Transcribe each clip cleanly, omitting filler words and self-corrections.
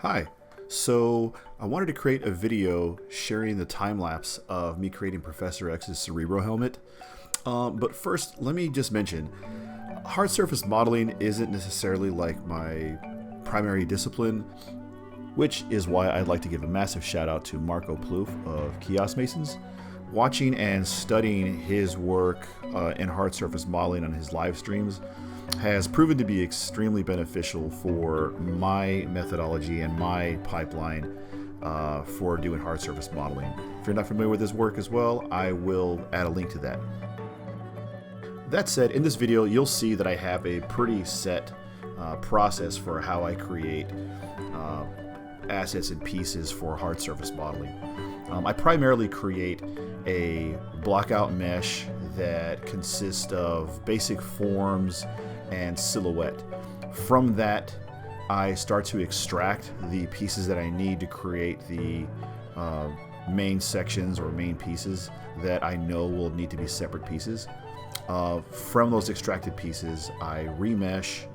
Hi. So I wanted to create a video sharing the time lapse of me creating Professor X's Cerebro helmet. But first, let me just mention, hard surface modeling isn't necessarily like my primary discipline, which is why I'd like to give a massive shout out to Marco Plouffe of Kiosk Masons. Watching and studying his work in hard surface modeling on his live streams has proven to be extremely beneficial for my methodology and my pipeline for doing hard surface modeling. If you're not familiar with his work as well, I will add a link to that. That said, in this video you'll see that I have a pretty set process for how I create assets and pieces for hard surface modeling. I primarily create a blockout mesh that consists of basic forms and silhouette. From that, I start to extract the pieces that I need to create the main sections or main pieces that I know will need to be separate pieces. From those extracted pieces, I remesh,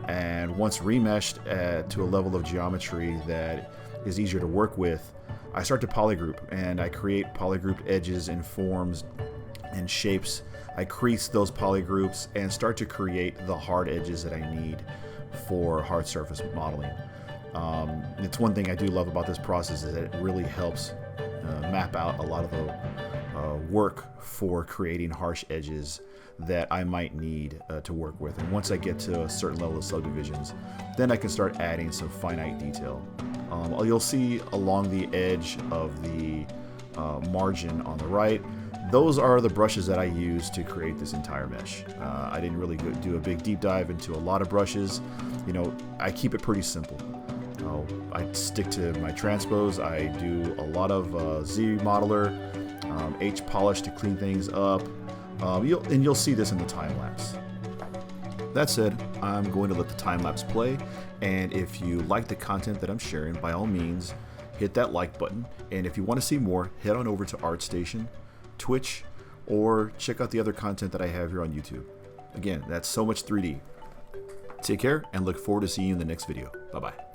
and once remeshed to a level of geometry that is easier to work with, I start to polygroup, and I create polygrouped edges and forms and shapes. I crease those polygroups and start to create the hard edges that I need for hard surface modeling. It's one thing I do love about this process is that it really helps map out a lot of the work for creating harsh edges that I might need to work with. And once I get to a certain level of subdivisions, then I can start adding some finite detail. You'll see along the edge of the margin on the right, those are the brushes that I use to create this entire mesh. I didn't really do a big deep dive into a lot of brushes. You know, I keep it pretty simple. I stick to my transpose. I do a lot of Z modeler, H polish to clean things up. You'll see this in the time lapse. That said, I'm going to let the time lapse play, and if you like the content that I'm sharing, by all means, hit that like button. And if you want to see more, head on over to ArtStation, Twitch, or check out the other content that I have here on YouTube. Again, that's So Much 3D. Take care and look forward to seeing you in the next video. Bye-bye.